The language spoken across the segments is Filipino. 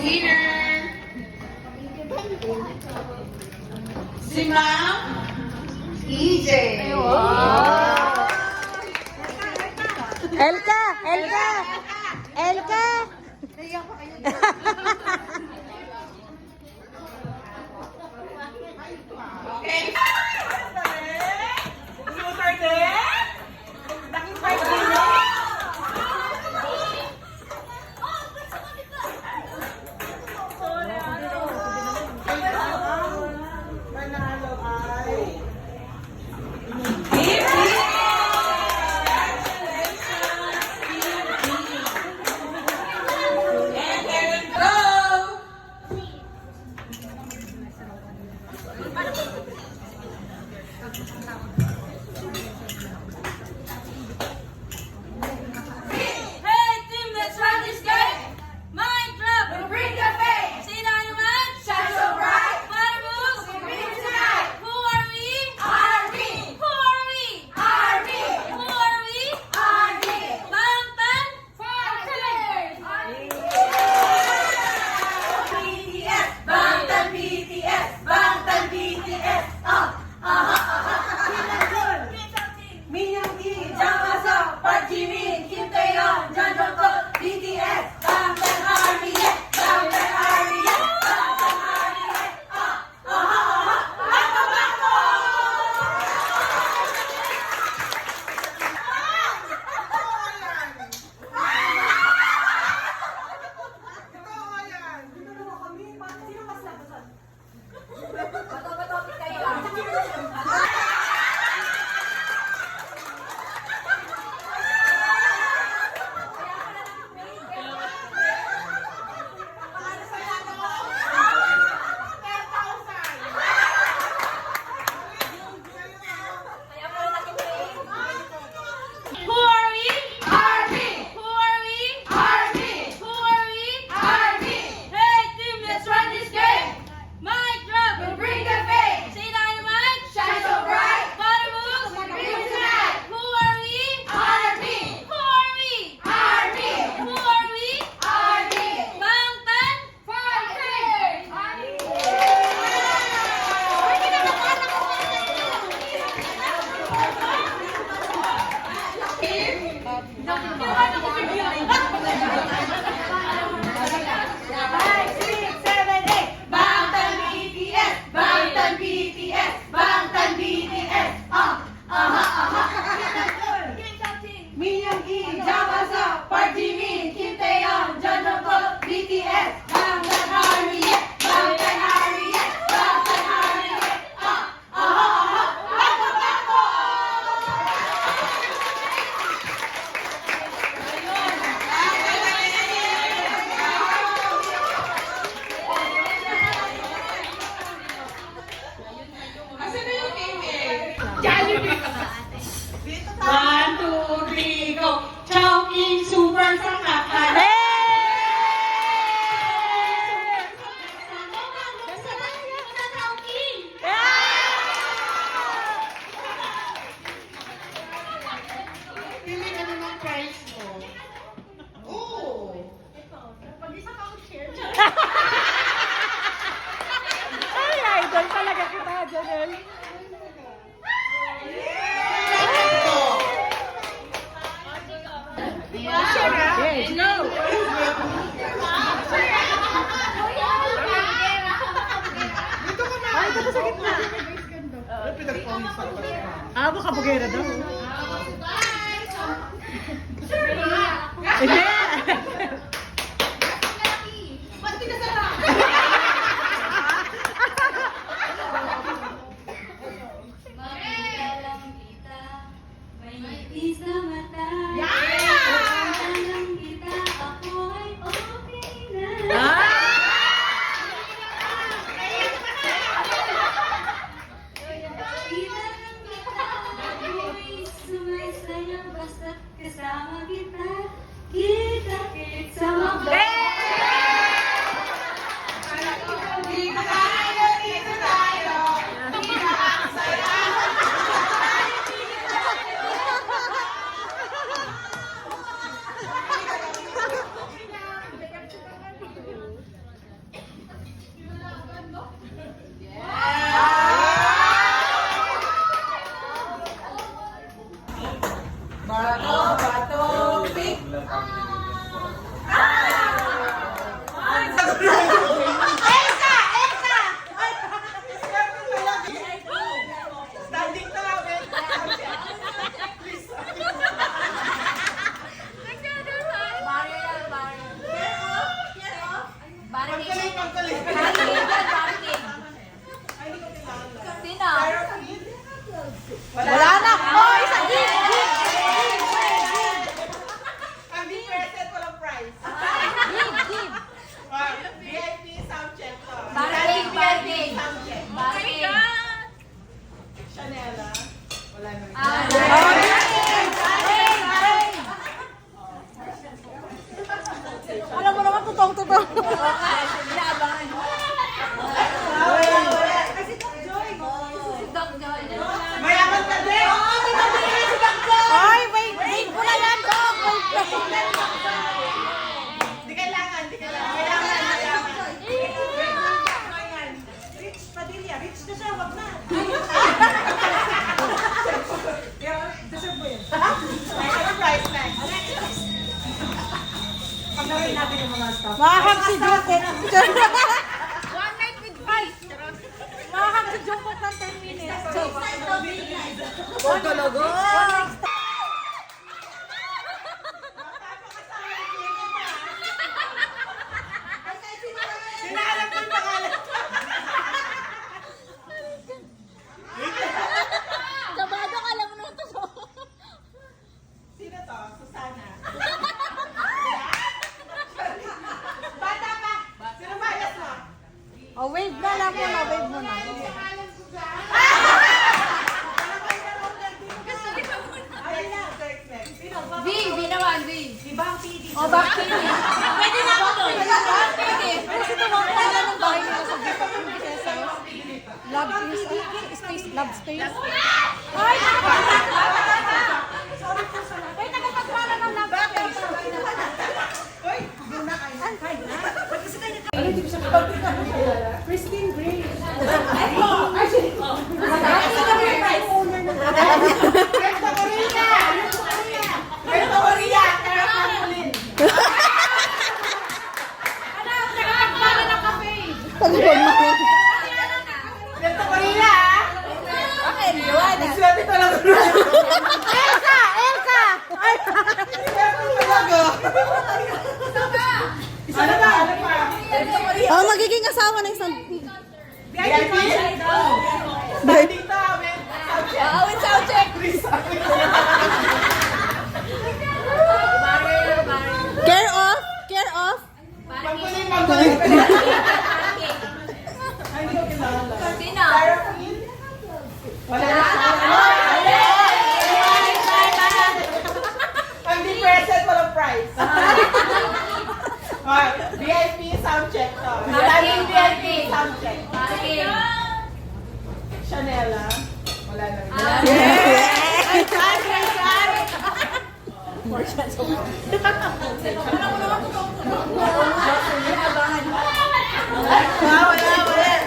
winner! Si Ma'am EJ. Elka! Elka! Elka! Okay. Shooter din? Nakipay din yun? Manalo ay and there we go! Hey team, let's run this game! Mind drop! We bring the fame! Sino naman? Shine so bright! Para moves! We bring tonight! Who are we? Army! Who are we? Army! Who are we? Army! Bangtan Fighters! BTS! Bangtan BTS! Bangtan BTS! Minyoung Lee, Jang Ah-seok, Park Ji-min, Kim Tae-yeon, Jung Jungkook, BTS! Bangtan Army! Yeah! Bangtan Army! Yeah! Bangtan Army! Yeah! Bako! Bako! Who are we? Army! Who are we? Army! Who are we? Army! Hey team, let's run this game! Mind drop! We bring the fame! Sino naman? Shine so bright! Para moves! We bring tonight! Who are we? Army! Who are we? Army! Who are we? Army! Bangtan Fighters! Bangtan BTS! Bangtan BTS! Bangtan BTS! Minyoung Lee, Jang Ah-seok, Park Ji-min, Kim Tae-yeon, Jung Jungkook, BTS! Bangtan Army! Yeah! Bangtan Army! Yeah! Bangtan Army! Yeah! Bako! Bako! Asan na yung email? One, two, three, go! Chowking super sa kakan! Pili ka naman price mo. Oo! Ay, idol talaga kita, Janel. Yes, go! Ay, ito sa gitna. Ah, baka bugera daw. Hindi. Sino? Wala na. Oh, isang gift. Ang di present, walang prize. Give. VIP sound check to. Barking. Sound check. Barking. Chanela. Wala na rin. Alam mo naman, totoo. Doc Joy. Mayaman ka din! Oo, may mabili si Dr. Ay, wait ko na yan, Dok. Di kailangan. Mayaman. Rich Padilla. Rich na siya, wag na. Deserve mo yun. Ano price next? Pagdawin natin yung mga stuff. Mahahag si Jungkook. One night with five. Mahahag si Jungkook ng 10 minutes. Sinahanap ko yung pangalan. Kabado ka lang mo ito. Sino to? Susana. Bata pa. Sino bias mo? Oh, wave na lang muna, wave muna. V naman, V. Oh, bakit? Pwede na ako doon. Kasi tumawag na ng bahay nila sa gift of princesses. Love space, love space. Ay! Ay, nagpapagpala ng love space. Christine Gray. Kwento Korea! Kwento Korea! Kaya Pangulin. Kwento Korea! Okay, liwanag. Swerte talaga. Elsa! Elsa! Ay! Swerte talaga. Ano ba? Ano pa? Oh, magiging asawa ng isang... VIP? Bandita, men. With sound check. Care of? Care of? Pangulin. Ay, hindi ko kilala. Sino? Wala na siya. Ang di present, walang prize. VIP sound check to. Maraming VIP sound check. Barking. Chanela. Wala na rin. Wala.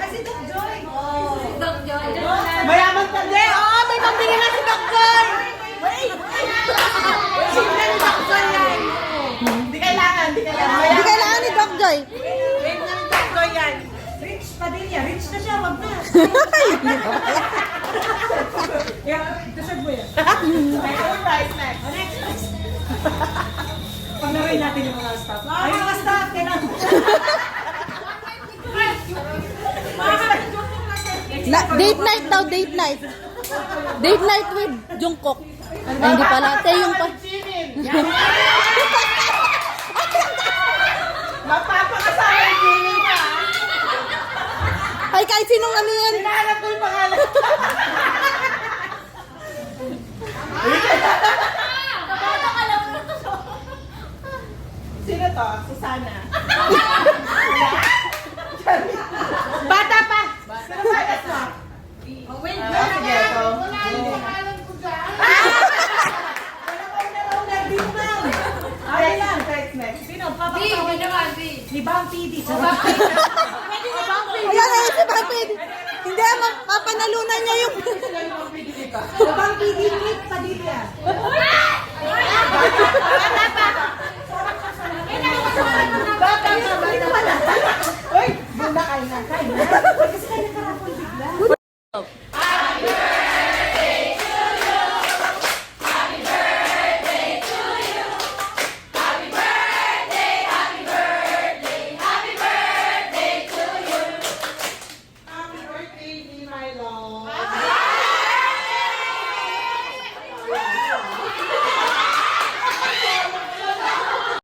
Kasi Doc Joy. Doc Joy. Mayaman ka din. Oo, may pambili na si Doc Joy. Wait. Simple ni Doc Joy yan. Hindi kailangan. Hindi kailangan ni Doc Joy. Wait na ni Doc Joy yan. Rich Padilla. Rich na siya. Wag na. Deserve mo yan. May other price next. Next. Paglaruin natin yung mga staff. Ay, mga staff. Kailangan. Date night daw, date night. Date night with Jungkook. Ay, hindi pala. Taeyong pa. Mapapakasama yung Jimin ka. Ay, kahit sinong ano yan. Hinahanap ko yung pangalan. Kabado ka lang mo ito. Sino to? Susana. Bata pa. Sino bias mo? Sige, go. Ay, lang. Next. Sino? V naman, V. Ni Bang PD. Ayan, ayan si Papid. Hindi, papanalunan niya yung... Bang PD, Nick Padilla.